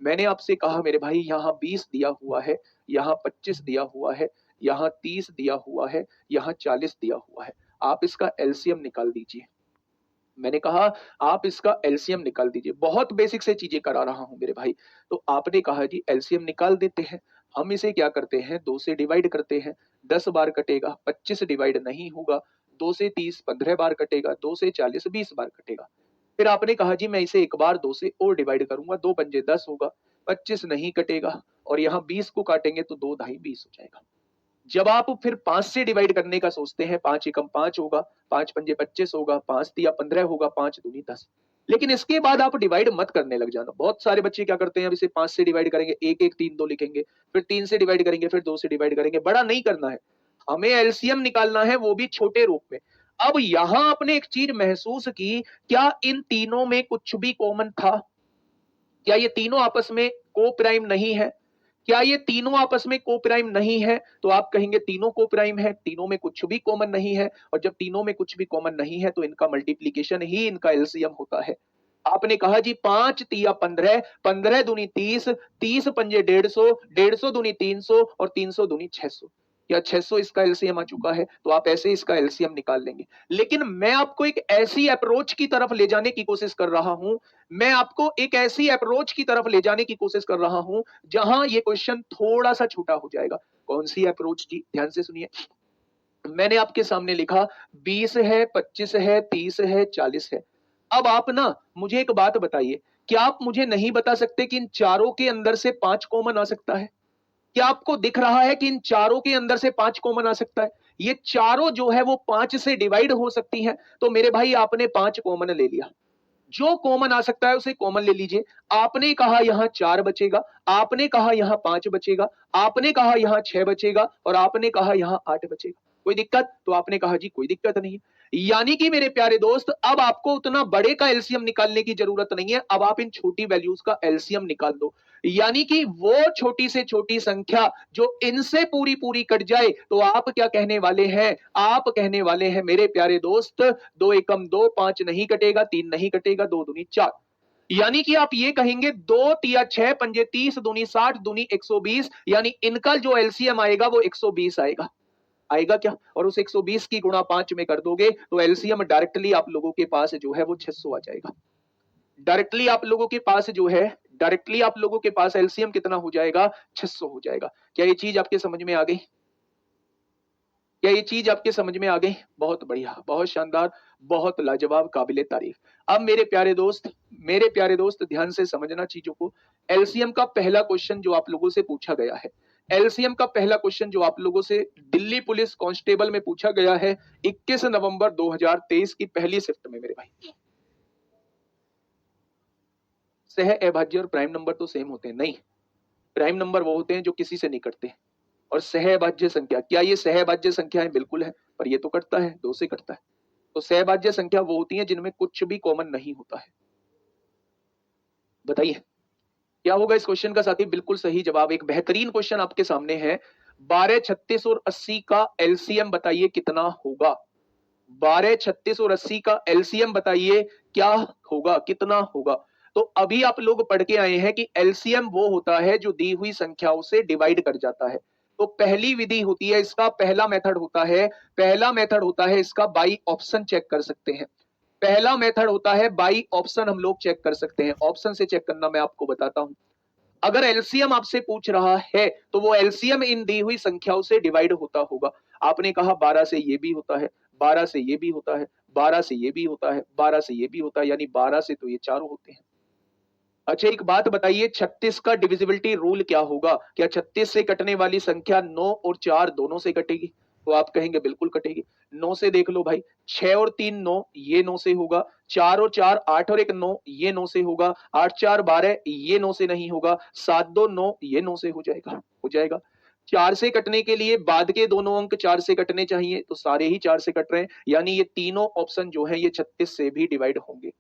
मैंने आपसे कहा मेरे भाई यहाँ 20 दिया हुआ है, यहाँ 25 दिया हुआ है, यहाँ 30 दिया हुआ है, यहाँ 40 दिया हुआ है। आप इसका एलसीएम निकाल दीजिए। मैंने कहा आप इसका एलसीएम निकाल दीजिए। बहुत बेसिक से चीजें करा रहा हूं मेरे भाई। तो आपने कहा जी एलसीएम निकाल देते हैं। हम इसे क्या करते हैं, 2 से डिवाइड करते हैं। 10 बार कटेगा, 25 डिवाइड नहीं होगा। 2 से 30 15 बार कटेगा, 2 से 40 20 बार कटेगा। फिर आपने कहा जी मैं इसे एक बार 2 से और डिवाइड करूंगा, 2 पंजे 10 होगा, 25 नहीं कटेगा और यहाँ 20 को काटेंगे तो 2 ढाई 20 हो जाएगा। जब आप फिर 5 से डिवाइड करने का सोचते हैं, 5 एकम 5 होगा, 5 पंजे 25 होगा, 5 तिया 15 होगा, 5 दूनी 10। लेकिन इसके बाद आप डिवाइड मत करने लग जाना। बहुत सारे बच्चे क्या करते हैं, अब इसे 5 से डिवाइड करेंगे, 1 1 3 2 लिखेंगे, फिर 3 से डिवाइड करेंगे, फिर 2 से डिवाइड करेंगे। बड़ा नहीं करना है, हमें एलसीएम निकालना है, वो भी छोटे रूप में। अब यहां आपने एक चीज महसूस की, क्या इन तीनों में कुछ भी कॉमन था? क्या ये तीनों आपस में को प्राइम नहीं है? क्या ये तीनों आपस में को प्राइम नहीं है? तो आप कहेंगे तीनों को प्राइम है, तीनों में कुछ भी कॉमन नहीं है। और जब तीनों में कुछ भी कॉमन नहीं है तो इनका मल्टीप्लीकेशन ही इनका एलसीएम होता है। आपने कहा जी 5 तिया 15, 15 दूनी 30, 30 पंजे 150, 150 दूनी 300 और 300 दूनी 600। या 600 इसका एलसीएम आ चुका है, तो आप ऐसे इसका एलसीएम निकाल लेंगे। लेकिन मैं आपको एक ऐसी अप्रोच की तरफ ले जाने की कोशिश कर रहा हूं, मैं आपको एक ऐसी अप्रोच की तरफ ले जाने की कोशिश कर रहा हूं जहां ये क्वेश्चन थोड़ा सा छोटा हो जाएगा। कौन सी अप्रोच जी, ध्यान से सुनिए। मैंने आपके सामने लिखा 20 है, 25 है, 30 है, 40 है। अब आप ना मुझे एक बात बताइए, क्या आप मुझे नहीं बता सकते कि इन चारों के अंदर से 5 कॉमन आ सकता है? क्या आपको दिख रहा है कि इन चारों के अंदर से 5 कॉमन आ सकता है? ये चारों जो है वो 5 से डिवाइड हो सकती हैं। तो मेरे भाई आपने 5 कॉमन ले लिया। जो कॉमन आ सकता है उसे कॉमन ले लीजिए। आपने कहा यहां 4 बचेगा, आपने कहा यहां 5 बचेगा, आपने कहा यहां 6 बचेगा और आपने कहा यहां 8 बचेगा। कोई दिक्कत? तो आपने कहा जी कोई दिक्कत नहीं है। यानी कि मेरे प्यारे दोस्त, अब आपको उतना बड़े का एलसीएम निकालने की जरूरत नहीं है। अब आप इन छोटी वैल्यूज का एलसीएम निकाल दो। यानी कि वो छोटी से छोटी संख्या जो इनसे पूरी पूरी कट जाए, तो आप क्या कहने वाले हैं? आप कहने वाले हैं मेरे प्यारे दोस्त, 2 एकम 2, 5 नहीं कटेगा, 3 नहीं कटेगा, 2 दूनी 4। यानी कि आप ये कहेंगे 2 तिया 6 पंजे 30 दूनी 60 दूनी 120, यानी इनका जो एलसीएम आएगा वो 120 आएगा। आएगा क्या? और उस 120 की गुणा 5 में कर दोगे तो एलसीएम डायरेक्टली आप लोगों के पास जो है वो 600 आ जाएगा। डायरेक्टली आप लोगों के पास जो है, डायरेक्टली आप लोगों के पास एलसीएम कितना हो जाएगा? 600 हो जाएगा। क्या ये चीज आपके समझ में आ गई? क्या ये चीज आपके समझ में आ गई? बहुत बढ़िया, बहुत शानदार, बहुत लाजवाब, काबिले तारीफ। अब मेरे प्यारे दोस्त ध्यान से समझना चीजों को। एलसीएम का पहला क्वेश्चन जो आप लोगों से पूछा गया है, एलसीएम का पहला क्वेश्चन जो आप लोगों से दिल्ली पुलिस कांस्टेबल में पूछा गया है 21 नवंबर 2023 की पहली शिफ्ट में मेरे भाई। सह अभाज्य और प्राइम नंबर तो सेम होते हैं? नहीं, प्राइम नंबर वो होते हैं जो किसी से नहीं कटते। और सहभाज्य संख्या, क्या ये सहभाज्य संख्या है? बिल्कुल है, पर ये तो कटता है, 2 से कटता है। तो सहभाज्य संख्या वो होती है जिनमें कुछ भी कॉमन नहीं होता है। बताइए क्या होगा इस क्वेश्चन का साथी? बिल्कुल सही जवाब। एक बेहतरीन क्वेश्चन आपके सामने है। 12 36 और 80 का एलसीएम बताइए कितना होगा? 12 36 और 80 का एलसीएम बताइए क्या होगा, कितना होगा? तो अभी आप लोग पढ़ के आए हैं कि एलसीएम वो होता है जो दी हुई संख्याओं से डिवाइड कर जाता है। तो पहली विधि होती है, इसका पहला मेथड होता है इसका बाई ऑप्शन चेक कर सकते हैं। पहला मेथड होता है बाई ऑप्शन, हम लोग चेक कर सकते हैं। ऑप्शन से चेक करना मैं आपको बताता हूं। अगर एलसीएम आपसे पूछ रहा है तो वो एलसीएम इन दी हुई संख्याओं से डिवाइड होता होगा। आपने कहा 12 से ये भी होता है, 12 से ये भी होता है, 12 से ये भी होता है, 12 से ये भी होता है, यानी 12 से तो ये चारों होते हैं। अच्छा एक बात बताइए, 36 का डिविजिबिलिटी रूल क्या होगा? क्या 36 से कटने वाली संख्या 9 और 4 दोनों से कटेगी? तो आप कहेंगे बिल्कुल कटेगी। 9 से देख लो भाई, 6 और 3 9, ये 9 से होगा। 4 और 4 8 और 1 9, ये 9 से होगा। 8 4 12, ये 9 से नहीं होगा। 7 2 9, ये 9 से हो जाएगा। 4 से कटने के लिए बाद के दोनों अंक 4 से कटने चाहिए, तो सारे ही 4 से कट रहे हैं, यानी ये तीनों ऑप्शन जो है ये 36 से भी डिवाइड होंगे।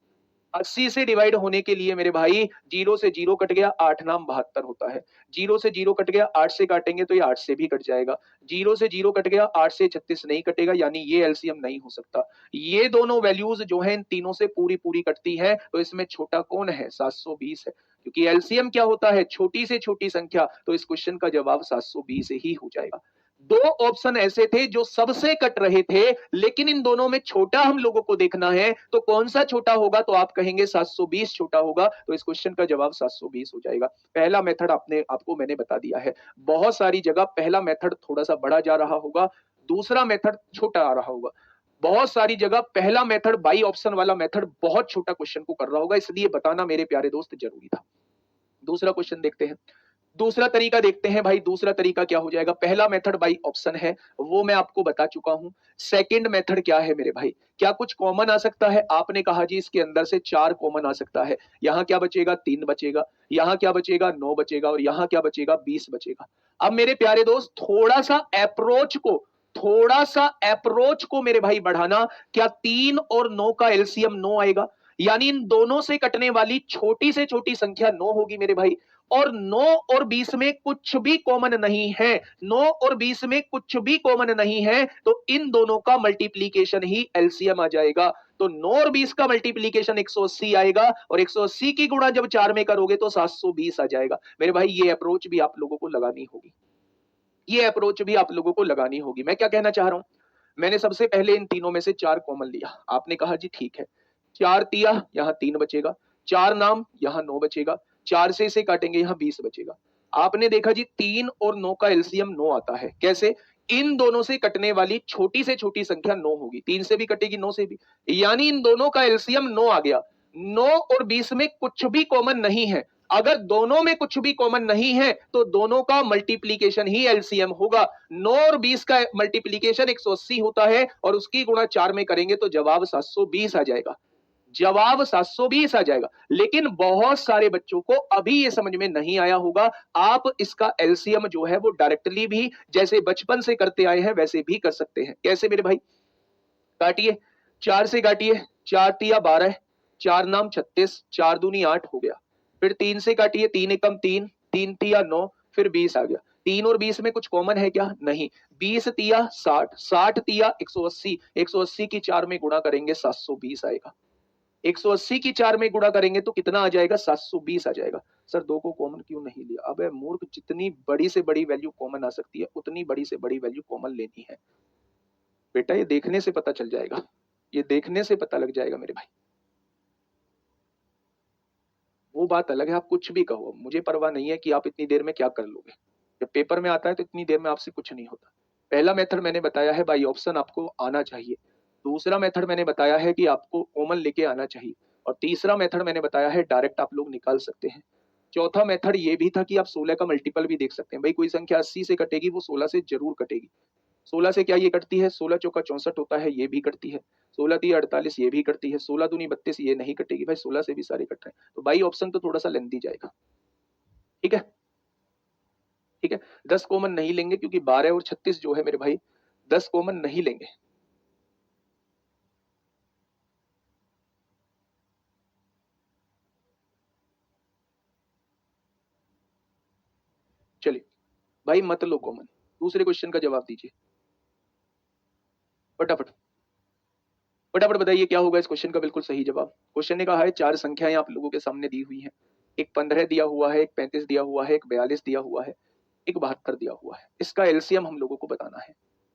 80 से डिवाइड होने के लिए मेरे भाई 0 से 0 कट गया, 8 नाम 72 होता है। 0 से 0 कट गया, 8 से काटेंगे तो ये 8 से भी कट जाएगा। 0 से 0 कट गया, 8 से 36 नहीं कटेगा, यानी ये एलसीएम नहीं हो सकता। ये दोनों वैल्यूज जो है इन तीनों से पूरी पूरी कटती है, तो इसमें छोटा कौन है? 720 है, क्योंकि एलसीएम क्या होता है? छोटी से छोटी संख्या। तो इस क्वेश्चन का जवाब 720 ही हो जाएगा। दो ऑप्शन ऐसे थे जो सबसे कट रहे थे, लेकिन इन दोनों में छोटा हम लोगों को देखना है, तो कौन सा छोटा होगा? तो आप कहेंगे 720 छोटा होगा, तो इस क्वेश्चन का जवाब 720 हो जाएगा। पहला मेथड आपको मैंने बता दिया है। बहुत सारी जगह पहला मेथड थोड़ा सा बड़ा जा रहा होगा, दूसरा मेथड छोटा आ रहा होगा। बहुत सारी जगह पहला मेथड बाई ऑप्शन वाला मेथड बहुत छोटा क्वेश्चन को कर रहा होगा, इसलिए बताना मेरे प्यारे दोस्त जरूरी था। दूसरा क्वेश्चन देखते हैं। दूसरा तरीका देखते हैं भाई। दूसरा तरीका क्या हो जाएगा? पहला मेथड बाई ऑप्शन है, वो मैं आपको बता चुका हूं। सेकंड मेथड क्या है मेरे भाई? क्या कुछ कॉमन आ सकता है? आपने कहा जी इसके अंदर से 4 कॉमन आ सकता है। यहां क्या बचेगा? 3 बचेगा। यहां क्या बचेगा? 9 बचेगा। और यहां क्या बचेगा? 20 बचेगा। अब मेरे प्यारे दोस्त थोड़ा सा अप्रोच को मेरे भाई बढ़ाना। क्या 3 और 9 का एलसीएम 9 आएगा? यानी इन दोनों से कटने वाली छोटी से छोटी संख्या 9 होगी मेरे भाई। और 9 और 20 में कुछ भी कॉमन नहीं है। 9 और 20 में कुछ भी कॉमन नहीं है, तो इन दोनों का मल्टीप्लीकेशन ही एलसीएम आ जाएगा। तो 9 और 20 का मल्टीप्लीकेशन 180 आएगा, और 180 की गुणा जब 4 में करोगे तो 720 आ जाएगा। मेरे भाई ये अप्रोच भी आप लोगों को लगानी होगी। ये अप्रोच भी आप लोगों को लगानी होगी। मैं क्या कहना चाह रहा हूं? मैंने सबसे पहले इन तीनों में से 4 कॉमन लिया। आपने कहा जी ठीक है। 4 तिया, यहां 3 बचेगा। 4 नाम, यहां 9 बचेगा। 4 से इसे काटेंगे, यहां 20 बचेगा। आपने देखा जी 3 और 9 का एलसीएम 9 आता है। कैसे? इन दोनों से कटने वाली छोटी से छोटी संख्या 9 होगी। 3 से भी कटेगी, 9 से भी। यानी इन दोनों का एलसीएम 9 आ गया। 9 और 20 में कुछ भी कॉमन नहीं है। अगर दोनों में कुछ भी कॉमन नहीं है, तो दोनों का मल्टीप्लीकेशन ही एलसीएम होगा। 9 और 20 का मल्टीप्लीकेशन 180 होता है, और उसकी गुणा 4 में करेंगे तो जवाब 720 आ जाएगा। जवाब 720 आ जाएगा। लेकिन बहुत सारे बच्चों को अभी ये समझ में नहीं आया होगा। आप इसका एलसीएम जो है वो डायरेक्टली भी जैसे बचपन से करते आए हैं वैसे भी कर सकते हैं। कैसे मेरे भाई? काटिए, 4 से काटिए। 4 तिया 12, 4 नाम 36, 4 दूनी 8 हो गया। फिर 3 से काटिए, 3 एकम 3, 3 तिया 9, फिर 20 आ गया। 3 और 20 में कुछ कॉमन है क्या? नहीं। 20 तिया 60, 60 तिया 180, 180 की 4 में गुणा करेंगे 720 आएगा। 180 की 4 में गुणा करेंगे तो कितना आ जाएगा? 720 आ जाएगा। सर 2 को कॉमन क्यों नहीं लिया? अबे मूर्ख, जितनी बड़ी से बड़ी वैल्यू कॉमन आ सकती है उतनी बड़ी से बड़ी वैल्यू कॉमन लेनी है बेटा। ये देखने से पता चल जाएगा, ये देखने से पता लग जाएगा मेरे भाई। वो बात अलग है, आप कुछ भी कहो, मुझे परवाह नहीं है कि आप इतनी देर में क्या कर लोगे। जब पेपर में आता है तो इतनी देर में आपसे कुछ नहीं होता। पहला मेथड मैंने बताया है बाई ऑप्शन आपको आना चाहिए। दूसरा मेथड मैंने बताया है कि आपको कॉमन लेके आना चाहिए। और तीसरा मेथड मैंने बताया है डायरेक्ट आप लोग निकाल सकते हैं। चौथा मेथड ये भी था कि आप 16 का मल्टीपल भी देख सकते हैं। भाई कोई संख्या 80 से कटेगी, वो 16 से जरूर कटेगी। 16 से क्या ये कटती है? 16 चौका 64 होता है, ये भी कटती है। 16 तिया 48, ये भी कटती है। 16 दूनी 32, ये नहीं कटेगी। भाई 16 से भी सारे कट रहे हैं, तो बाई ऑप्शन तो थोड़ा सा लेंदी जाएगा। ठीक है, ठीक है। 10 कॉमन नहीं लेंगे, क्योंकि 12 और 36 जो है मेरे भाई 10 कॉमन नहीं लेंगे। चलिए भाई, मत लो कॉमन। दूसरे क्वेश्चन का जवाब दीजिए फटाफट। फटाफट बताइए क्या होगा इस क्वेश्चन का बिल्कुल सही जवाब। क्वेश्चन ने कहा है 4 संख्याएं आप लोगों के सामने दी हुई हैं। एक 15 दिया हुआ है, एक 35 दिया हुआ है, एक 42 दिया हुआ है, एक 72 दिया हुआ है। इसका एलसीएम हम लोगों को बताना है।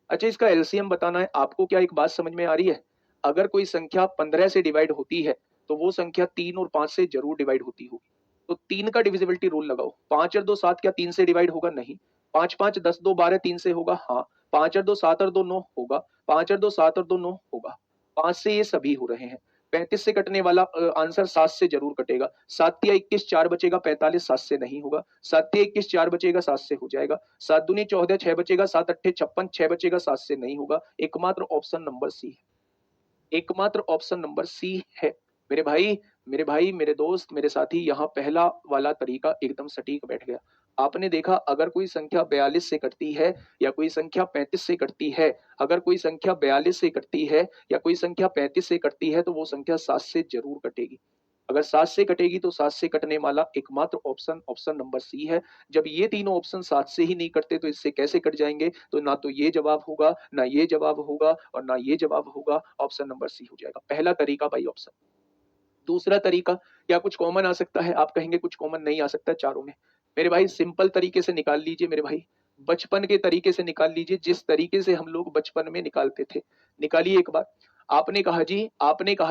अच्छा, इसका एलसीएम बताना है। आपको क्या एक बात समझ में आ रही है? अगर कोई संख्या 15 से डिवाइड होती है, तो वो संख्या 3 और 5 से जरूर डिवाइड होती होगी। तो 3 का डिविजिबिलिटी रूल लगाओ। 5 और 2 7, क्या 3 से डिवाइड होगा? नहीं। 5 5 10 2 12, 3 से होगा? हाँ। 5 और 2 7 और 2 9 होगा। 5 और 2 7 और 2 9 होगा। 5 से ये सभी हो रहे हैं। 35 से कटने वाला आंसर 7 से जरूर कटेगा। 7 या 21, 4 बचेगा। 45 7 से नहीं होगा। 7 या 21, 4 बचेगा, 7 से हो जाएगा। 7 दूनी 14, 6 बचेगा। 7 अट्ठे 56, 6 बचेगा, 7 से नहीं होगा। एकमात्र ऑप्शन नंबर सी है। एकमात्र ऑप्शन नंबर सी है मेरे भाई। मेरे भाई, मेरे दोस्त, मेरे साथी, यहाँ पहला वाला तरीका एकदम सटीक बैठ गया। आपने देखा, अगर कोई संख्या 42 से कटती है या कोई संख्या 35 से कटती है, अगर कोई संख्या 42 से कटती है या कोई संख्या 35 से कटती है, तो वो संख्या 7 से जरूर कटेगी। अगर 7 से कटेगी तो 7 से कटने वाला एकमात्र ऑप्शन ऑप्शन नंबर सी है। जब ये तीनों ऑप्शन 7 से ही नहीं कटते तो इससे कैसे कट जाएंगे? तो ना तो ये जवाब होगा, ना ये जवाब होगा और ना ये जवाब होगा। ऑप्शन नंबर सी हो जाएगा पहला तरीका बाई ऑप्शन। दूसरा तरीका, क्या कुछ कॉमन आ सकता है? आप कहेंगे कुछ कॉमन नहीं आ सकता चारों में। मेरे भाई सिंपल तरीके से निकाल लीजिए मेरे भाई, बचपन के तरीके से निकाल लीजिए, जिस तरीके से हम लोग बचपन में निकालते थे। निकालिए एक बार। आपने कहा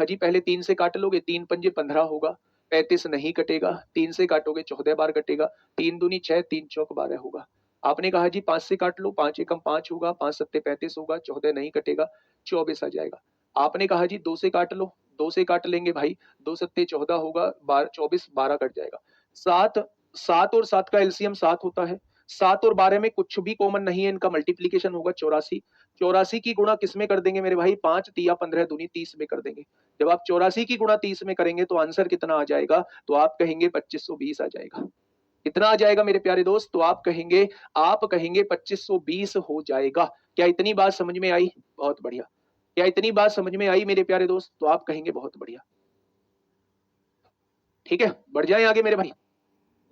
जी पहले 3 से काट लोगे, 3 पंजे 15 होगा, 35 नहीं कटेगा, 3 से काटोगे 14 बार कटेगा, 3 दूनी 6, 3 चौक 12 होगा। आपने कहा जी 5 से काट लो, 5 एकम 5 होगा, 5 सत्ते 35 होगा, 14 नहीं कटेगा, 24 आ जाएगा। आपने कहा जी 2 से काट लो, 2 से काट लेंगे भाई, 2 सत्ते 14 होगा, 24 12 कट जाएगा। 7 7 और 7 का एलसीएम 7 होता है। 7 और 12 में कुछ भी कॉमन नहीं है, इनका मल्टीप्लीकेशन होगा 84। 84 की गुणा किसमें कर देंगे मेरे भाई? 5 तिया 15 दूनी 30 में कर देंगे। जब आप 84 की गुणा 30 में करेंगे तो आंसर कितना आ जाएगा? तो आप कहेंगे 2520 आ जाएगा। कितना आ जाएगा मेरे प्यारे दोस्त? तो आप कहेंगे 2520 हो जाएगा। क्या इतनी बात समझ में आई? बहुत बढ़िया। क्या इतनी बात समझ में आई मेरे प्यारे दोस्त? तो आप कहेंगे बहुत बढ़िया। ठीक है, बढ़ जाए आगे मेरे भाई।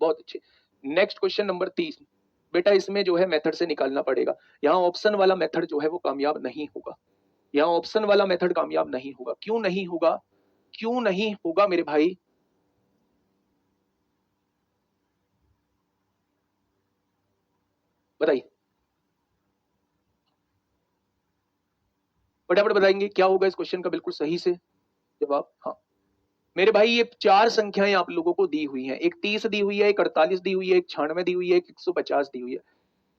बहुत अच्छे। Next question number 30। बेटा इसमें जो है मेथड से निकालना पड़ेगा। यहाँ ऑप्शन वाला मेथड जो है वो कामयाब नहीं होगा। यहाँ ऑप्शन वाला मेथड कामयाब नहीं होगा। क्यों नहीं होगा? क्यों नहीं होगा मेरे भाई? बताइए, फटाफट बताएंगे क्या होगा इस क्वेश्चन का बिल्कुल सही से जवाब। हाँ मेरे भाई, ये 4 संख्याएं आप लोगों को दी हुई हैं। एक 30 दी हुई है, एक 48 दी हुई है, एक 96 दी हुई है, एक 150 दी हुई है।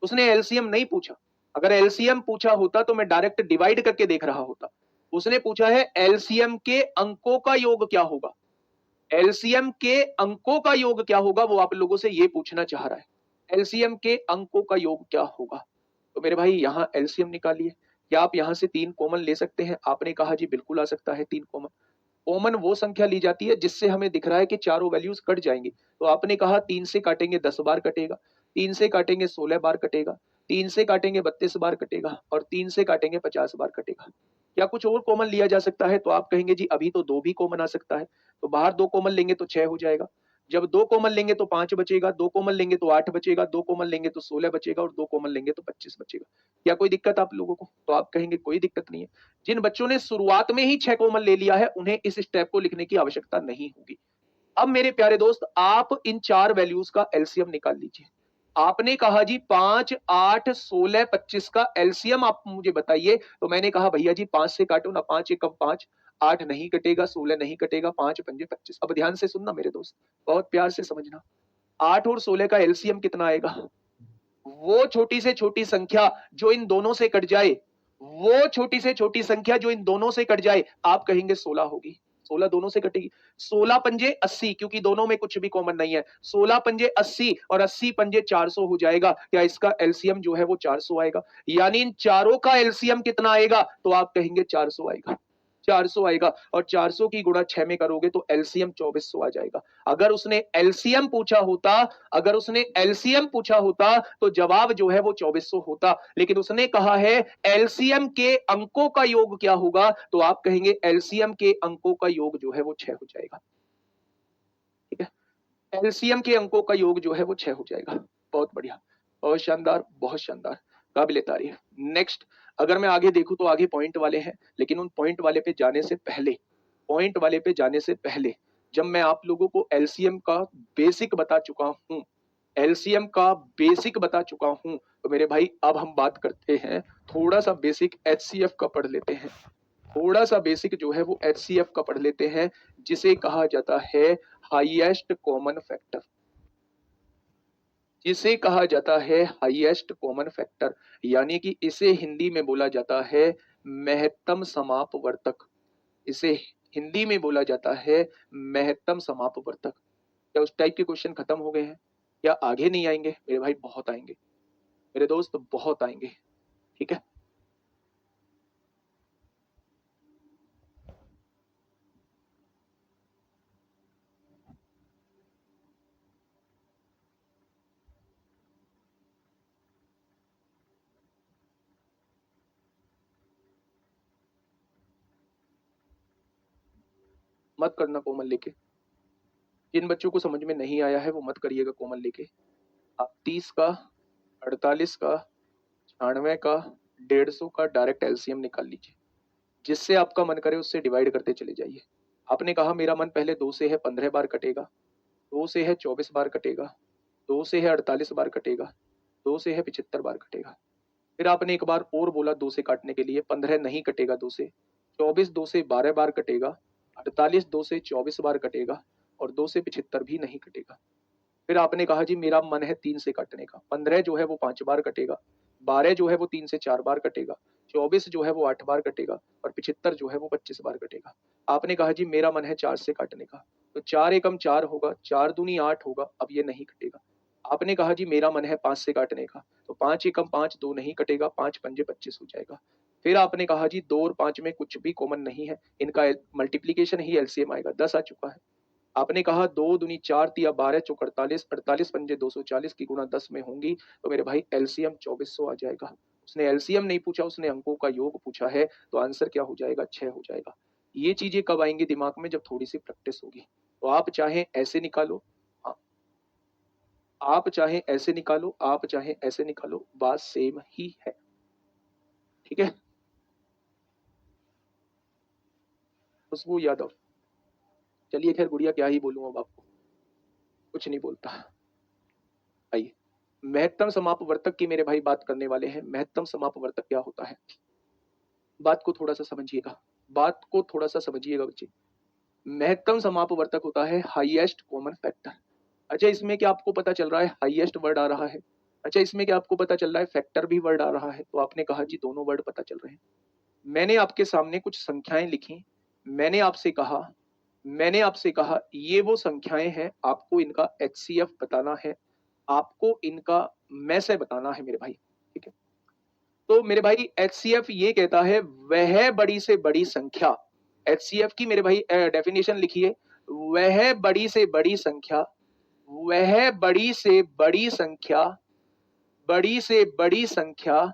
उसने एलसीएम नहीं पूछा। अगर एलसीएम पूछा होता तो मैं डायरेक्ट डिवाइड करके देख रहा होता। उसने पूछा है एलसीएम के अंकों का योग क्या होगा। एलसीएम के अंकों का योग क्या होगा, वो आप लोगों से ये पूछना चाह रहा है। एलसीएम के अंकों का योग क्या होगा? तो मेरे भाई यहाँ एलसीएम निकालिए। क्या आप यहाँ से 3 कॉमन ले सकते हैं? आपने कहा जी बिल्कुल आ सकता है 3 कॉमन। कॉमन वो संख्या ली जाती है जिससे हमें दिख रहा है कि चारों वैल्यूज कट जाएंगी। तो आपने कहा 3 से काटेंगे 10 बार कटेगा, 3 से काटेंगे 16 बार कटेगा, 3 से काटेंगे 32 बार कटेगा और 3 से काटेंगे 50 बार कटेगा। क्या कुछ और कॉमन लिया जा सकता है? तो आप कहेंगे जी अभी तो 2 भी कॉमन आ सकता है। तो बाहर 2 कॉमन लेंगे तो 6 हो जाएगा। जब 2 कॉमन लेंगे तो 5 बचेगा, 2 कॉमन लेंगे तो 8 बचेगा, 2 कॉमन लेंगे तो 16 बचेगा और 2 कॉमन लेंगे तो 25 बचेगा। क्या कोई दिक्कत आप लोगों को? तो आप कहेंगे कोई दिक्कत नहीं है। जिन बच्चों ने शुरुआत में ही 6 कॉमन ले लिया है उन्हें इस स्टेप को लिखने की आवश्यकता नहीं होगी। अब मेरे प्यारे दोस्त, आप इन 4 वैल्यूज का एलसीएम निकाल लीजिए। आपने कहा जी 5 8 16 25 का एलसीएम आप मुझे बताइए। तो मैंने कहा भैया जी 5 से काटो ना, 5 एकम 5, 8 नहीं कटेगा, 16 नहीं कटेगा, 5 पंजे 25। अब ध्यान से सुनना मेरे दोस्त, बहुत प्यार से समझना। 8 और 16 का एलसीएम कितना आएगा? वो छोटी से छोटी संख्या जो इन दोनों से कट जाए, वो छोटी से छोटी संख्या जो इन दोनों से कट जाए, आप कहेंगे 16 होगी। 16 दोनों से कटेगी। 16 पंजे 80, क्योंकि दोनों में कुछ भी कॉमन नहीं है। 16 पंजे 80 और 80 पंजे 400 हो जाएगा। क्या इसका एलसीएम जो है वो 400 आएगा? यानी इन चारों का एलसीएम कितना आएगा? तो आप कहेंगे 400 आएगा। 400 आएगा और 400 की गुणा 6 में करोगे तो एलसीएम 2400 आ जाएगा। अगर उसने एलसीएम पूछा होता, अगर उसने एलसीएम पूछा होता तो जवाब जो है वो 2400 होता। लेकिन उसने कहा है एलसीएम के अंकों का योग क्या होगा, तो आप कहेंगे एलसीएम के अंकों का योग जो है वो 6 हो जाएगा। ठीक है, एलसीएम के अंकों का योग जो है वो 6 हो जाएगा। बहुत बढ़िया, बहुत शानदार, बहुत शानदार, काबिले तारीफ। नेक्स्ट, अगर मैं आगे देखूं तो आगे पॉइंट वाले हैं, लेकिन उन पॉइंट वाले पे जाने से पहले, पॉइंट वाले पे जाने से पहले, जब मैं आप लोगों को एलसीएम का बेसिक बता चुका हूं, एलसीएम का बेसिक बता चुका हूं, तो मेरे भाई अब हम बात करते हैं, थोड़ा सा बेसिक एचसीएफ का पढ़ लेते हैं। थोड़ा सा बेसिक जो है वो एचसीएफ का पढ़ लेते हैं, जिसे कहा जाता है हाईएस्ट कॉमन फैक्टर। जिसे कहा जाता है हाईएस्ट कॉमन फैक्टर, यानी कि इसे हिंदी में बोला जाता है महत्तम समापवर्तक। इसे हिंदी में बोला जाता है महत्तम समापवर्तक। क्या उस टाइप के क्वेश्चन खत्म हो गए हैं? क्या आगे नहीं आएंगे मेरे भाई? बहुत आएंगे मेरे दोस्त, बहुत आएंगे। ठीक है, मत करना कोमल लेके। जिन बच्चों को समझ में नहीं आया है वो मत करिएगा कॉमन लेके। आप 30 का, 48 का, 96 का, 150 का डायरेक्ट एलसीएम निकाल लीजिए, जिससे आपका मन करे उससे डिवाइड करते चले जाइए। आपने कहा मेरा मन पहले 2 से है 15 बार कटेगा, 2 से है 24 बार कटेगा, 2 से है 48 बार कटेगा, 2 से है 75 बार कटेगा। फिर आपने एक बार और बोला 2 से काटने के लिए, 15 नहीं कटेगा 2 से, 24 2 से 12 बार कटेगा, 48 2 से 24 बार कटेगा और 2 से 75 भी नहीं कटेगा। फिर आपने कहा जी मेरा मन है 3 से काटने का, 15 जो है वो 5 बार कटेगा, 12 जो है वो 3 से 4 बार कटेगा, 24 जो है वो 8 बार कटेगा और 75 जो है वो 25 बार कटेगा। आपने कहा जी मेरा मन है 4 से काटने का, तो 4 एकम 4 होगा, 4 दूनी 8 होगा, अब ये नहीं कटेगा। आपने कहा जी मेरा मन है 5 से काटने का, तो 5 एकम 5, 2 नहीं कटेगा, 5 पंजे 25 हो जाएगा। फिर आपने कहा जी 2 और 5 में कुछ भी कॉमन नहीं है, इनका मल्टीप्लीकेशन ही एलसीएम आएगा, 10 आ चुका है। आपने कहा 2 दूनी 4 तिया 12 चौक 48, 48 पंजे 240 की गुणा 10 में होंगी, तो मेरे भाई एलसीएम 2400 आ जाएगा। उसने एलसीएम नहीं पूछा, उसने अंकों का योग पूछा है, तो आंसर क्या हो जाएगा, 6 हो जाएगा। ये चीजें कब आएंगी दिमाग में, जब थोड़ी सी प्रैक्टिस होगी। तो आप चाहे ऐसे निकालो, हाँ, आप चाहे ऐसे निकालो, आप चाहे ऐसे निकालो, बात सेम ही है। ठीक है। खुशबू यादव, चलिए खैर गुड़िया क्या ही बोलूं अब आपको, कुछ नहीं बोलता। आइए, महत्तम समापवर्तक की मेरे भाई बात करने वाले हैं। महत्तम समापवर्तक क्या होता है, बात को थोड़ा सा समझिएगा, बात को थोड़ा सा समझिएगा बच्चे। महत्तम समापवर्तक होता है हाईएस्ट कॉमन फैक्टर। अच्छा, इसमें क्या आपको पता चल रहा है, हाईएस्ट वर्ड आ रहा है। अच्छा, इसमें क्या आपको पता चल रहा है, फैक्टर भी वर्ड आ रहा है। तो आपने कहा जी दोनों वर्ड पता चल रहे हैं। मैंने आपके सामने कुछ संख्याएं लिखी, मैंने आपसे कहा ये वो संख्याएं हैं, आपको इनका एचसीएफ बताना है, आपको इनका मैसे बताना है मेरे भाई। ठीक है, तो मेरे भाई एचसीएफ ये कहता है वह बड़ी से बड़ी संख्या। एचसीएफ की मेरे भाई डेफिनेशन लिखिए, वह बड़ी से बड़ी संख्या, वह बड़ी से बड़ी संख्या, बड़ी से बड़ी संख्या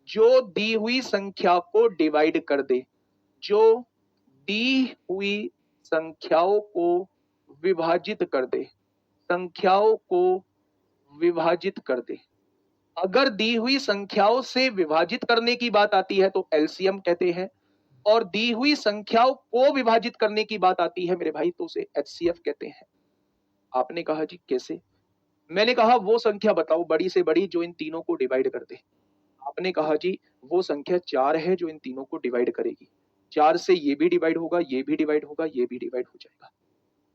जो दी हुई संख्या को डिवाइड कर दे, जो दी हुई संख्याओं को विभाजित कर दे, संख्याओं को विभाजित कर दे। अगर दी हुई संख्याओं से विभाजित करने की बात आती है तो एलसीएम कहते हैं, और दी हुई संख्याओं को विभाजित करने की बात आती है मेरे भाई तो उसे एचसीएफ कहते हैं। आपने कहा जी कैसे, मैंने कहा वो संख्या बताओ बड़ी से बड़ी जो इन तीनों को डिवाइड कर दे। आपने कहा जी वो संख्या 4 है जो इन तीनों को डिवाइड करेगी। 4 से ये भी डिवाइड होगा, ये भी डिवाइड होगा, ये भी डिवाइड हो जाएगा।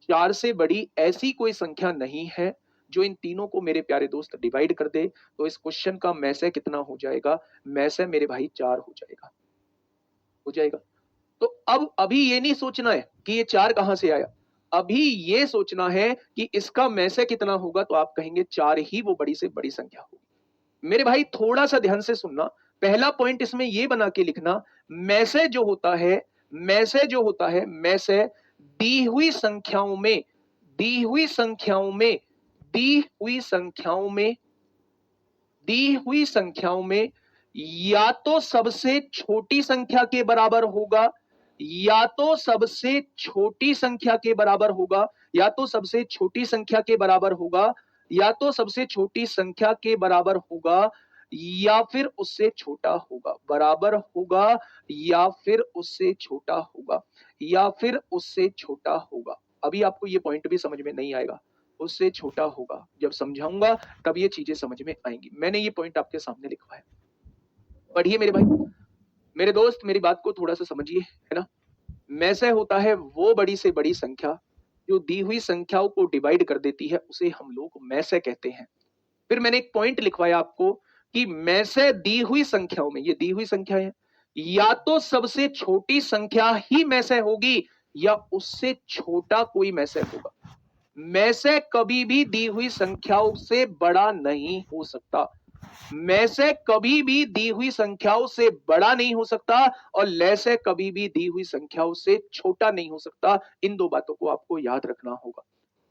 4 से बड़ी ऐसी कोई संख्या नहीं है जो इन तीनों को मेरे प्यारे दोस्त डिवाइड कर दे। तो इस क्वेश्चन का मैसे कितना हो जाएगा, मैसे मेरे भाई 4 हो जाएगा, हो जाएगा। तो अब अभी ये नहीं सोचना है कि ये 4 कहां से आया, अभी ये सोचना है कि इसका मैसे कितना होगा। तो आप कहेंगे 4 ही वो बड़ी से बड़ी संख्या होगी। मेरे भाई थोड़ा सा ध्यान से सुनना, पहला पॉइंट इसमें ये बना के लिखना, मैसे जो होता है, मैसे जो होता है, मैसे दी हुई संख्याओं में, दी हुई संख्याओं में, दी हुई संख्याओं में, दी हुई संख्याओं में या तो सबसे छोटी संख्या के बराबर होगा, या तो सबसे छोटी संख्या के बराबर होगा, या तो सबसे छोटी संख्या के बराबर होगा, या तो सबसे छोटी संख्या के बराबर होगा, या फिर उससे छोटा होगा। बराबर होगा या फिर उससे छोटा होगा, या फिर उससे छोटा होगा। अभी आपको ये पॉइंट भी समझ में नहीं आएगा, उससे छोटा होगा, जब समझाऊंगा तब ये चीजें समझ में आएंगी। मैंने ये पॉइंट आपके सामने लिखा है, पढ़िए मेरे भाई, मेरे दोस्त मेरी बात को थोड़ा सा समझिए, है ना। मैसे होता है वो बड़ी से बड़ी संख्या जो दी हुई संख्याओं को डिवाइड कर देती है, उसे हम लोग मैसे कहते हैं। फिर मैंने एक पॉइंट लिखवाया आपको कि मैसे दी हुई संख्याओं में, ये दी हुई संख्या है, या तो सबसे छोटी संख्या ही मैसे होगी या उससे छोटा कोई मैसे होगा। मैसे कभी भी दी हुई संख्याओं से बड़ा नहीं हो सकता, मैसे कभी भी दी हुई संख्याओं से बड़ा नहीं हो सकता, और लैसे कभी भी दी हुई संख्याओं से छोटा नहीं हो सकता। इन दो बातों को आपको याद रखना होगा,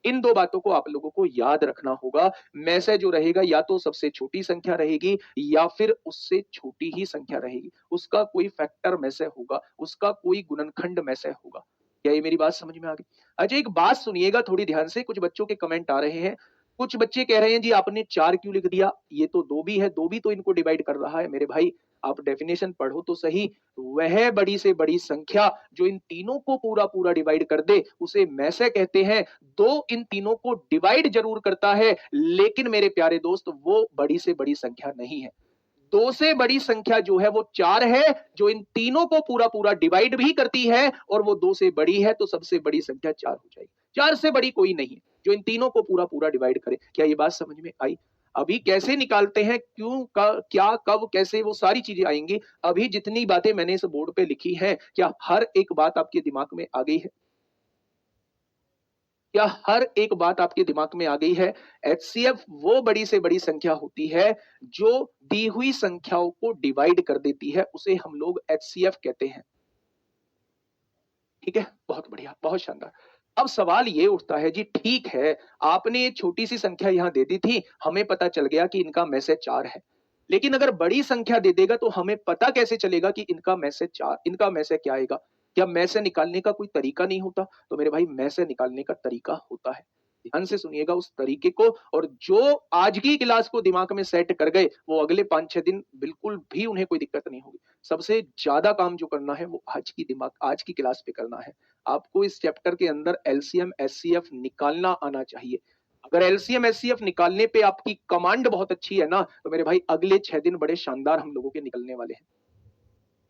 इन दो बातों को आप लोगों को याद रखना होगा। मैसे जो रहेगा या तो सबसे छोटी संख्या रहेगी या फिर उससे छोटी ही संख्या रहेगी, उसका कोई फैक्टर मैसे होगा, उसका कोई गुणनखंड मैसे होगा। क्या ये मेरी बात समझ में आ गई? अच्छा एक बात सुनिएगा थोड़ी ध्यान से, कुछ बच्चों के कमेंट आ रहे हैं। कुछ बच्चे कह रहे हैं जी आपने 4 क्यों लिख दिया? ये तो 2 भी है, 2 भी तो इनको डिवाइड कर रहा है। मेरे भाई आप डेफिनेशन पढ़ो तो सही। वह बड़ी से बड़ी संख्या जो इन तीनों को पूरा-पूरा डिवाइड कर दे, उसे मैसे कहते हैं। 2 इन तीनों को डिवाइड ज़रूर करता है, लेकिन मेरे प्यारे दोस्त वो बड़ी से बड़ी संख्या नहीं है। 2 से बड़ी संख्या जो है वो 4 है, जो इन तीनों को पूरा-पूरा डिवाइड भी करती है और वो 2 से बड़ी है, तो सबसे बड़ी संख्या 4 हो जाएगी। 4 से बड़ी कोई नहीं है, जो इन तीनों को पूरा-पूरा डिवाइड करे। क्या ये बात समझ में आई? अभी कैसे निकालते हैं, क्यों, क्या, कब, कैसे, वो सारी चीज़ें आएँगी। अभी जितनी बातें मैंने इस बोर्ड पे लिखी हैं, क्या हर एक बात आपके दिमाग में आ गई है? क्या हर एक बात आपके दिमाग में आ गई है? एचसीएफ वो बड़ी से बड़ी संख्या होती है जो दी हुई संख्याओं को डिवाइड कर देती है, उसे हम लोग एचसीएफ कहते हैं। ठीक है? बहुत बढ़िया, बहुत शानदार। अब सवाल ये उठता है जी, ठीक है, आपने ये छोटी-सी संख्या यहाँ दे दी थी, हमें पता चल गया कि इनका में से 4 है। लेकिन अगर बड़ी संख्या दे देगा तो हमें पता कैसे चलेगा कि इनका में से क्या आएगा? क्या में से निकालने का कोई तरीका नहीं होता? तो मेरे भाई में से निकालने का तरीका होता है। ध्यान से सुनिएगा उस तरीके को, और जो आज की क्लास को दिमाग में सेट कर गए, वो अगले 5-6 दिन बिल्कुल भी उन्हें कोई दिक्कत नहीं होगी। सबसे ज़्यादा काम जो करना है वो आज की क्लास पे करना है। आपको इस चैप्टर के अंदर एलसीएम, एचसीएफ निकालना आना चाहिए। अगर एलसीएम, एचसीएफ निकालने पे आपकी कमांड बहुत अच्छी है ना, तो मेरे भाई अगले 6 दिन बड़े शानदार हम लोगों के निकलने वाले हैं।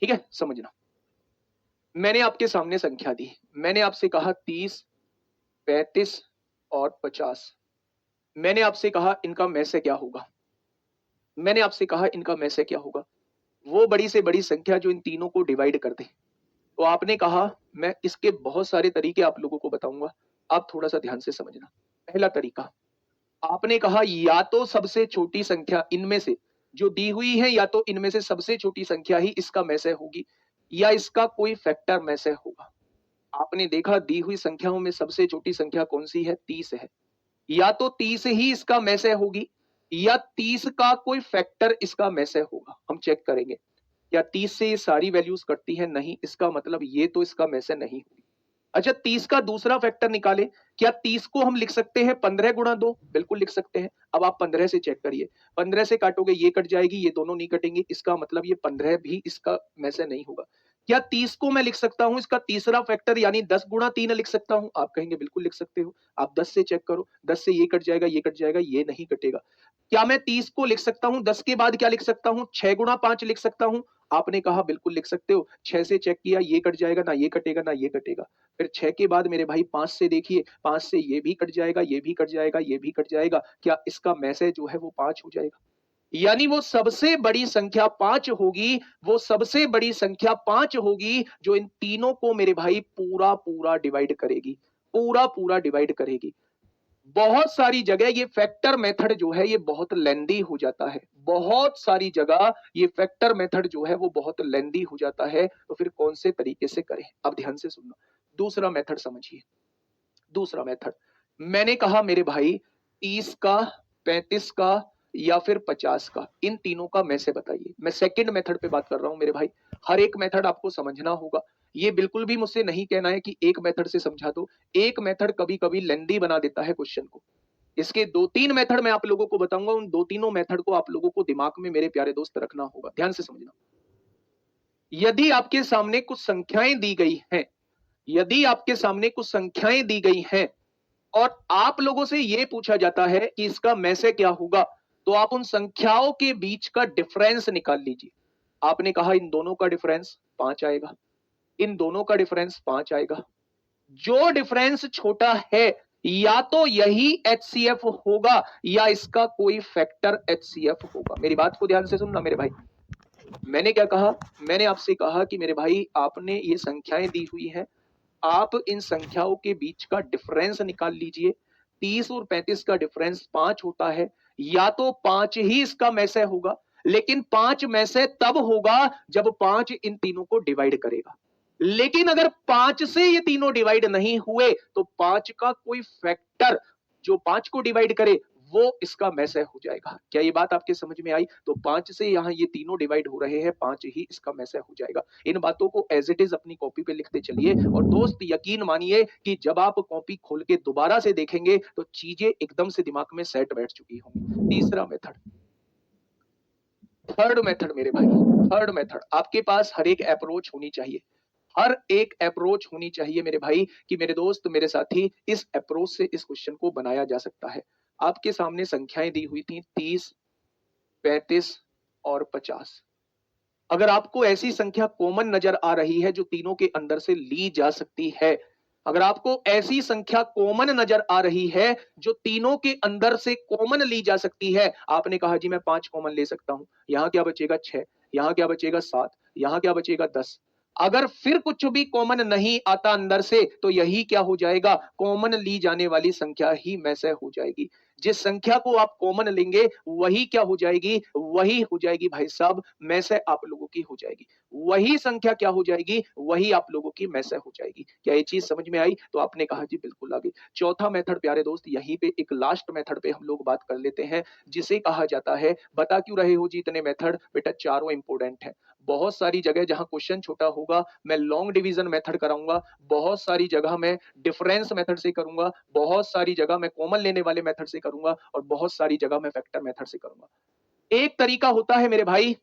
ठीक है? समझना। मैंने आपके सामने संख्या दी। मैंने आपसे कहा 30, 35 और 50। मैंने आपसे कहा इनका में से क्या होगा? मैंने आपसे कहा इनका में से क्या होगा? वो बड़ी से बड़ी संख्या जो इन तीनों को डिवाइड कर दे। तो आपने कहा मैं इसके बहुत सारे तरीके आप लोगों को बताऊंगा, आप थोड़ा सा ध्यान से समझना। पहला तरीका, आपने कहा या तो सबसे छोटी संख्या इनमें से जो दी हुई है, या तो इनमें से सबसे छोटी संख्या ही इसका में से होगी, या इसका कोई फैक्टर में से होगा। आपने देखा दी हुई संख्याओं में सबसे छोटी संख्या कौन सी है? 30 है। या तो 30 ही इसका में से होगी, या 30 का कोई फैक्टर इसका में से होगा। हम चेक करेंगे। क्या 30 से ये सारी वैल्यूज कटती है? नहीं, इसका मतलब ये तो इसका में से नहीं हुई। अच्छा 30 का दूसरा फैक्टर निकाले। क्या 30 को हम लिख सकते हैं 15 गुणा 2? बिल्कुल लिख सकते हैं। अब आप 15 से चेक करिए। 15 से काटोगे ये कट जाएगी, ये दोनों नहीं कटेंगे, इसका मतलब ये 15 भी इसका में से नहीं होगा। क्या 30 को मैं लिख सकता हूं इसका तीसरा फैक्टर यानी 10 गुणा 3 लिख सकता हूं? आप कहेंगे बिल्कुल लिख सकते हो। आप 10 से चेक करो, 10 से ये कट जाएगा, ये कट जाएगा, ये नहीं कटेगा। क्या मैं 30 को लिख सकता हूं? 10 के बाद क्या लिख सकता हूं? 6 गुणा 5 लिख सकता हूं? आपने कहा बिल्कुल लिख सकते हो। 6 से चेक किया, ये कट जाएगा, ना ये कटेगा, ना ये कटेगा। फिर 6 के बाद मेरे भाई 5 से देखिए, 5 से ये भी कट जाएगा, ये भी कट जाएगा, ये भी कट जाएगा। क्या इसका मैसेज जो है वो 5 हो जाएगा? यानी वो सबसे बड़ी संख्या 5 होगी, वो सबसे बड़ी संख्या 5 होगी जो इन तीनों को मेरे भाई पूरा-पूरा डिवाइड करेगी, पूरा-पूरा डिवाइड करेगी। बहुत सारी जगह ये फैक्टर मेथड जो है ये बहुत लेंदी हो जाता है। बहुत सारी जगह ये फैक्टर मेथड जो है वो बहुत लेंदी हो जाता है, तो फिर कौन से तरीके से करें? अब ध्यान से सुनना। दूसरा मेथड समझिए। दूसरा मेथड, मैंने कहा मेरे भाई 30 का, 35 का या फिर 50 का, इन तीनों का में से बताइए। मैं सेकंड मेथड पे बात कर रहा हूं मेरे भाई। हर एक मेथड आपको समझना होगा। ये बिल्कुल भी मुझसे नहीं कहना है कि एक मेथड से समझा दो। एक मेथड कभी-कभी लेंदी बना देता है क्वेश्चन को। इसके 2-3 मेथड मैं आप लोगों को बताऊंगा, उन 2 तीनों मेथड को आप लोगों को दिमाग में मेरे प्यारे दोस्त रखना होगा। ध्यान से समझना। यदि आपके सामने कुछ संख्याएं दी गई हैं, यदि आपके सामने कुछ संख्याएं दी गई हैं और आप लोगों से यह पूछा जाता है कि इसका में से क्या होगा, तो आप उन संख्याओं के बीच का डिफरेंस निकाल लीजिए। आपने कहा इन दोनों का डिफरेंस 5 आएगा, इन दोनों का डिफरेंस 5 आएगा। जो डिफरेंस छोटा है या तो यही एचसीएफ होगा या इसका कोई फैक्टर एचसीएफ होगा। मेरी बात को ध्यान से सुनना मेरे भाई। मैंने क्या कहा? मैंने आपसे कहा कि मेरे भाई आपने ये संख्याएं दी हुई हैं, आप इन संख्याओं के बीच का डिफरेंस निकाल लीजिए। 30 और 35 का डिफरेंस 5 होता है, या तो 5 ही इसका में से होगा, लेकिन 5 में से तब होगा जब 5 इन तीनों को डिवाइड करेगा। लेकिन अगर 5 से ये तीनों डिवाइड नहीं हुए तो 5 का कोई फैक्टर जो 5 को डिवाइड करे वो इसका मैसे हो जाएगा। क्या ये बात आपके समझ में आई? तो 5 से यहाँ ये तीनों डिवाइड हो रहे हैं, 5 ही इसका मैसे हो जाएगा। इन बातों को एज इट इज अपनी कॉपी पे लिखते चलिए और दोस्त यकीन मानिए कि जब आप कॉपी खोल के दोबारा से देखेंगे तो चीजें एकदम से दिमाग में सेट बैठ चुकी होंगी। तीसरा मेथड, थर्ड मेथड मेरे भाई, थर्ड मेथड, आपके पास हर एक अप्रोच होनी चाहिए, हर एक अप्रोच होनी चाहिए मेरे भाई कि मेरे दोस्त मेरे साथी इस अप्रोच से इस क्वेश्चन को बनाया जा सकता है। आपके सामने संख्याएं दी हुई थी 30, 35 और 50। अगर आपको ऐसी संख्या कॉमन नजर आ रही है जो तीनों के अंदर से ली जा सकती है, अगर आपको ऐसी संख्या कॉमन नजर आ रही है जो तीनों के अंदर से कॉमन ली जा सकती है, आपने कहा जी मैं 5 कॉमन ले सकता हूं, यहां क्या बचेगा 6, यहां क्या बचेगा 7, यहां क्या बचेगा 10। अगर फिर कुछ भी कॉमन नहीं आता अंदर से तो यही क्या हो जाएगा, कॉमन ली जाने वाली संख्या ही में से हो जाएगी। जिस संख्या को आप कॉमन लेंगे वही क्या हो जाएगी, वही हो जाएगी भाई साहब में से आप लोगों की हो जाएगी। वही संख्या क्या हो जाएगी, वही आप लोगों की में से हो जाएगी। क्या ये चीज समझ में आई? तो आपने कहा जी बिल्कुल आ गई। चौथा मेथड प्यारे दोस्त, यहीं पे एक लास्ट मेथड पे हम लोग बात कर लेते हैं जिसे कहा जाता है, बता क्यों रहे हो जी इतने मेथड, बेटा चारों इंपोर्टेंट है। बहुत सारी जगह जहां क्वेश्चन छोटा होगा मैं लॉन्ग डिवीजन मेथड कराऊंगा, बहुत सारी जगह मैं डिफरेंस मेथड से करूंगा, बहुत सारी जगह मैं कॉमन लेने वाले मेथड से करूंगा और बहुत सारी जगह मैं फैक्टर मेथड से करूंगा। एक तरीका होता है मेरे भाई,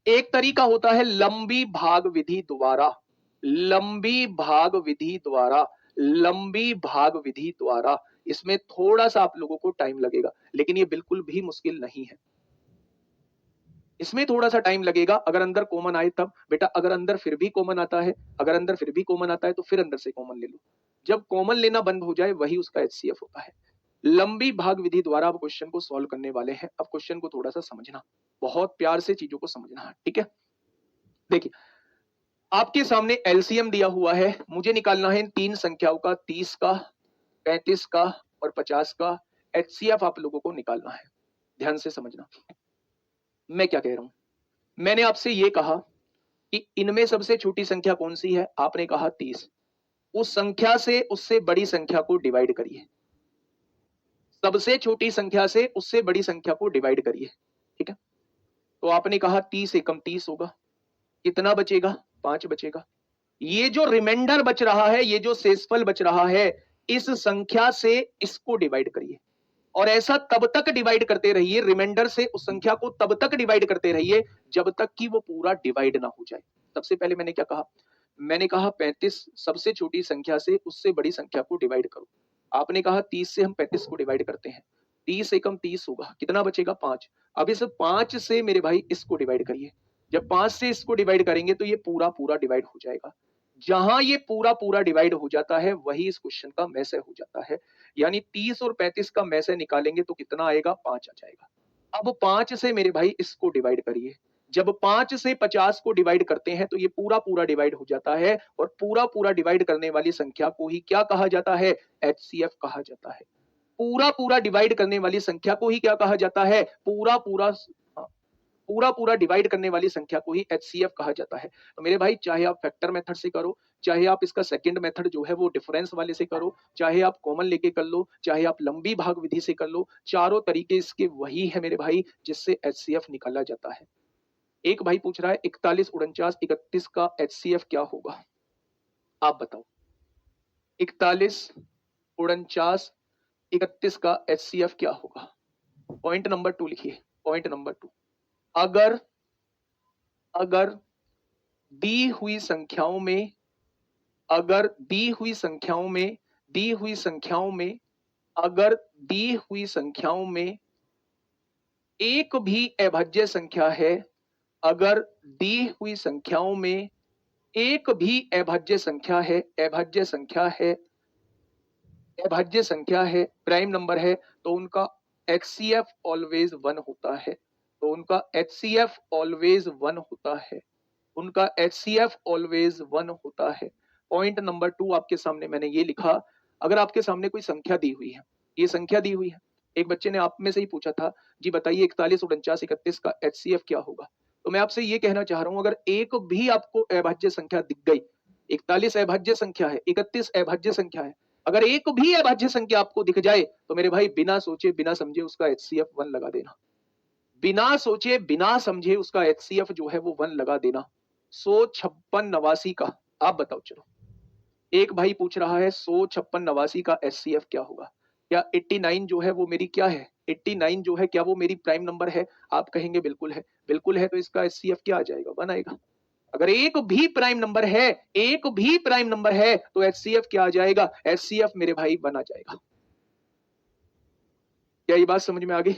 एक तरीका होता है लंबी भाग विधि द्वारा, लंबी भाग विधि द्वारा, लंबी भाग विधि द्वारा। इसमें थोड़ा सा आप लोगों को टाइम लगेगा लेकिन ये बिल्कुल भी मुश्किल नहीं है। इसमें थोड़ा सा टाइम लगेगा अगर अंदर कॉमन आए तब। बेटा अगर अंदर फिर भी कॉमन आता है, अगर अंदर फिर भी कॉमन आता है तो फिर अंदर से कॉमन ले लो। जब कॉमन लेना बंद हो जाए वही उसका एचसीएफ होता है। लंबी भाग विधि द्वारा अब क्वेश्चन को सॉल्व करने वाले हैं। अब क्वेश्चन को थोड़ा सा समझना, बहुत प्यार से चीजों को समझना है, ठीक है। देखिए आपके सामने एलसीएम दिया हुआ है, मुझे निकालना है इन तीन संख्याओं का, 30 का, 35 का और 50 का एचसीएफ आप लोगों को निकालना है। ध्यान से समझना मैं क्या कह रहा हूं। मैंने आपसे यह कहा कि इनमें सबसे छोटी संख्या कौन सी है, आपने कहा 30। उस संख्या से उससे बड़ी संख्या को डिवाइड करिए, सबसे छोटी संख्या से उससे बड़ी संख्या को डिवाइड करिए, ठीक है। तो आपने कहा 30 एकम 30 होगा, कितना बचेगा, 5 बचेगा। ये जो रिमाइंडर बच रहा है, ये जो शेषफल बच रहा है, इस संख्या से इसको डिवाइड करिए और ऐसा तब तक डिवाइड करते रहिए, रिमाइंडर से उस संख्या को तब तक डिवाइड करते रहिए जब तक कि वो पूरा डिवाइड ना हो जाए। सबसे पहले मैंने क्या कहा, मैंने कहा 35 सबसे छोटी संख्या से उससे बड़ी संख्या को डिवाइड करो। आपने कहा 30 से हम 35 को डिवाइड करते हैं, 30 एकम 30 होगा, कितना बचेगा 5। अब इस 5 से मेरे भाई इसको डिवाइड करिए, जब 5 से इसको डिवाइड करेंगे तो ये पूरा पूरा डिवाइड हो जाएगा। जहां ये पूरा पूरा डिवाइड हो जाता है वही इस क्वेश्चन का मैसे हो जाता है। यानी 30 और 35 का मैसे निकालेंगे तो कितना आएगा, 5 आ जाएगा। अब 5 से मेरे भाई इसको डिवाइड करिए, जब 5 से 50 को डिवाइड करते हैं तो ये पूरा पूरा डिवाइड हो जाता है और पूरा पूरा डिवाइड करने वाली संख्या को ही क्या कहा जाता है, एचसीएफ कहा जाता है। पूरा पूरा डिवाइड करने वाली संख्या को ही क्या कहा जाता है, पूरा पूरा, हाँ, पूरा पूरा डिवाइड करने वाली संख्या को ही एचसीएफ कहा जाता है। तो मेरे भाई चाहे आप फैक्टर मेथड से करो, चाहे आप इसका सेकंड मेथड जो है वो डिफरेंस वाले से करो, चाहे आप कॉमन लेके कर लो, चाहे आप लंबी भाग विधि से कर लो, चारों तरीके इसके वही है मेरे भाई जिससे एचसीएफ निकाला जाता है। एक भाई पूछ रहा है 41, 49, 31 का एचसीएफ क्या होगा, आप बताओ। 41, 49, 31 का एचसीएफ क्या होगा। पॉइंट नंबर 2 लिखिए, पॉइंट नंबर 2, अगर अगर दी हुई संख्याओं में, अगर दी हुई संख्याओं में, दी हुई संख्याओं में, अगर दी हुई संख्याओं में एक भी अभाज्य संख्या है, अगर दी हुई संख्याओं में एक भी अभाज्य संख्या है, अभाज्य संख्या है, अभाज्य संख्या है, प्राइम नंबर है, तो उनका एचसीएफ ऑलवेज 1 होता है। तो उनका एचसीएफ ऑलवेज 1 होता है, उनका एचसीएफ ऑलवेज 1 होता है। पॉइंट नंबर 2 आपके सामने मैंने ये लिखा, अगर आपके सामने कोई संख्या दी हुई है, ये संख्या दी हुई है, एक बच्चे ने आप में से ही पूछा था जी बताइए 41, 49, 31 का एचसीएफ क्या होगा। तो मैं आपसे ये कहना चाह रहा हूं अगर एक भी आपको अभाज्य संख्या दिख गई, 41 अभाज्य संख्या है, 31 अभाज्य संख्या है, अगर एक भी अभाज्य संख्या आपको दिख जाए तो मेरे भाई बिना सोचे बिना समझे उसका HCF 1 लगा देना, बिना सोचे बिना समझे उसका HCF जो है वो 1 लगा देना। 156 का आप बताओ। चलो एक भाई पूछ रहा है 156 का HCF क्या होगा? क्या 89 जो है वो मेरी क्या है? 89 जो है क्या वो मेरी प्राइम नंबर है? आप कहेंगे बिल्कुल है, बिल्कुल है, तो इसका HCF क्या आ जाएगा? 1 आएगा। अगर एक भी प्राइम नंबर है, एक भी प्राइम नंबर है तो HCF क्या आ जाएगा? HCF मेरे भाई 1 आ जाएगा। क्या ये बात समझ में आ गई?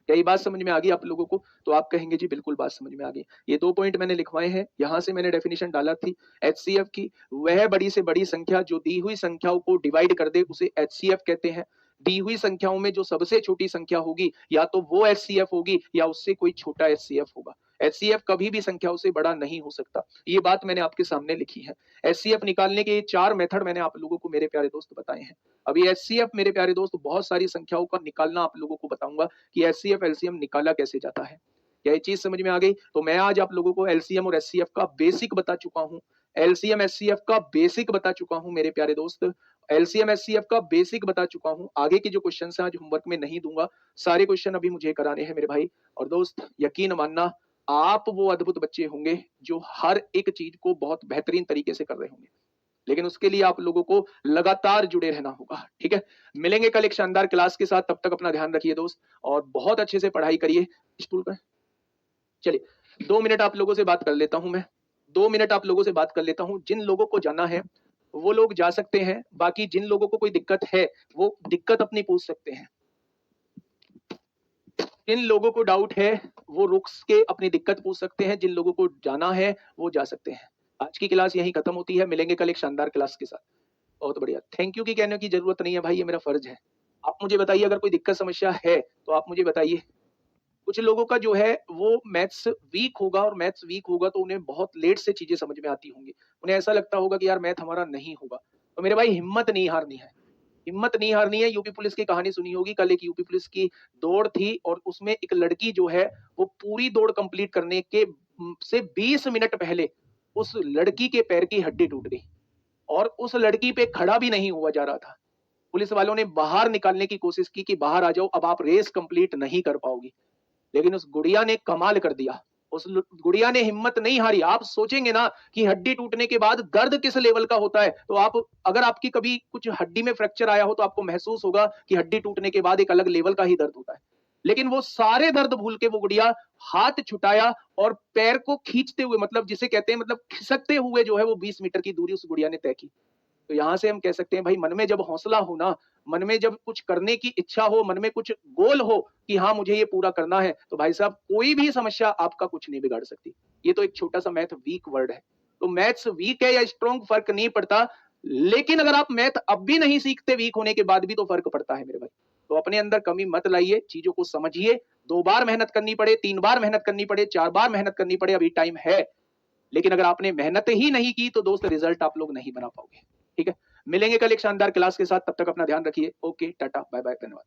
क्या ये बात समझ में आ गई आप लोगों को? तो आप कहेंगे जी बिल्कुल बात समझ में आ गई। ये 2 पॉइंट मैंने लिखवाए हैं, यहां से मैंने डेफिनेशन डाला थी HCF की। वह बड़ी से बड़ी संख्या जो दी हुई संख्याओं को डिवाइड कर दे उसे HCF कहते हैं। दी हुई संख्याओं में जो सबसे छोटी संख्या होगी या तो वो HCF होगी या उससे कोई छोटा HCF होगा। HCF कभी भी संख्याओं से बड़ा नहीं हो सकता। ये बात मैंने आपके सामने लिखी है। HCF निकालने के 4 मेथड मैंने आप लोगों को मेरे प्यारे दोस्त बताए हैं। अभी HCF मेरे प्यारे दोस्त बहुत सारी संख्याओं का निकालना आप लोगों को बताऊंगा कि HCF LCM निकाला कैसे जाता है। क्या ये चीज समझ में आ गई? तो मैं आज आप लोगों को LCM और HCF का बेसिक बता चुका हूं। LCM HCF का बेसिक बता चुका हूं मेरे प्यारे दोस्त। LCM HCF का बेसिक बता चुका हूं। आगे के जो क्वेश्चन है आज होमवर्क में नहीं दूंगा, सारे क्वेश्चन अभी मुझे कराने हैं मेरे भाई। और दोस्त यकीन मानना आप वो अद्भुत बच्चे होंगे जो हर एक चीज को बहुत बेहतरीन तरीके से कर रहे होंगे, लेकिन उसके लिए आप लोगों को लगातार जुड़े रहना होगा। ठीक है, मिलेंगे कल एक शानदार क्लास के साथ। तब तक अपना ध्यान रखिए दोस्त और बहुत अच्छे से पढ़ाई करिए। स्कूल का चलिए 2 मिनट आप लोगों से बात कर लेता हूं मैं। 2 मिनट आप लोगों से बात कर लेता हूं। जिन लोगों को जाना है वो लोग जा सकते हैं, बाकी जिन लोगों को कोई दिक्कत है वो दिक्कत अपनी पूछ सकते हैं। जिन लोगों को डाउट है वो रुक के अपनी दिक्कत पूछ सकते हैं। जिन लोगों को जाना है वो जा सकते हैं। आज की क्लास यहीं खत्म होती है। मिलेंगे कल एक शानदार क्लास के साथ। बहुत बढ़िया। थैंक यू की कहने की जरूरत नहीं है भाई, ये मेरा फर्ज है। आप मुझे बताइए अगर कोई दिक्कत समस्या है तो आप मुझे बताइए। कुछ लोगों का जो है वो मैथ्स वीक होगा, और मैथ्स वीक होगा तो उन्हें बहुत लेट से चीजें समझ में आती होंगी। उन्हें ऐसा लगता होगा कि यार मैथ हमारा नहीं होगा। तो मेरे भाई हिम्मत नहीं हारनी है, हिम्मत नहीं हारनी है। यूपी पुलिस की कहानी सुनी होगी। कल एक यूपी पुलिस की दौड़ थी और उसमें एक लड़की जो है वो पूरी दौड़ कंप्लीट करने के से 20 मिनट पहले उस लड़की के पैर की हड्डी टूट गई और उस लड़की पे खड़ा भी नहीं हुआ जा रहा था। पुलिस वालों ने बाहर निकालने की कोशिश की कि बाहर आ जाओ, अब आप रेस कंप्लीट नहीं कर पाओगी। लेकिन उस गुड़िया ने कमाल कर दिया। उस गुड़िया ने हिम्मत नहीं हारी। आप सोचेंगे ना कि हड्डी टूटने के बाद दर्द किस लेवल का होता है, तो आप अगर आपकी कभी कुछ हड्डी में फ्रैक्चर आया हो तो आपको महसूस होगा कि हड्डी टूटने के बाद एक अलग लेवल का ही दर्द होता है। लेकिन वो सारे दर्द भूल के वो गुड़िया हाथ छुटाया और पैर को खींचते हुए, मतलब जिसे कहते हैं मतलब खिसकते हुए जो है वो 20 मीटर की दूरी उस गुड़िया ने तय की। तो यहां से हम कह सकते हैं भाई मन में जब हौसला हो ना, मन में जब कुछ करने की इच्छा हो, मन में कुछ गोल हो कि हाँ मुझे ये पूरा करना है, तो भाई साहब कोई भी समस्या आपका कुछ नहीं बिगाड़ सकती। ये तो एक छोटा सा मैथ वीक वर्ड है। तो मैथ्स वीक है या स्ट्रॉन्ग फर्क नहीं पड़ता, लेकिन अगर आप मैथ अब भी नहीं सीखते वीक होने के बाद भी तो फर्क पड़ता है मेरे भाई। तो अपने अंदर कमी मत लाइए, चीजों को समझिए। 2 बार मेहनत करनी पड़े, 3 बार मेहनत करनी पड़े, 4 बार मेहनत करनी पड़े, अभी टाइम है। लेकिन अगर आपने मेहनत ही नहीं की तो दोस्त रिजल्ट आप लोग नहीं बना पाओगे। ठीक है, मिलेंगे कल एक शानदार क्लास के साथ। तब तक अपना ध्यान रखिए। ओके, टाटा, बाय बाय, धन्यवाद।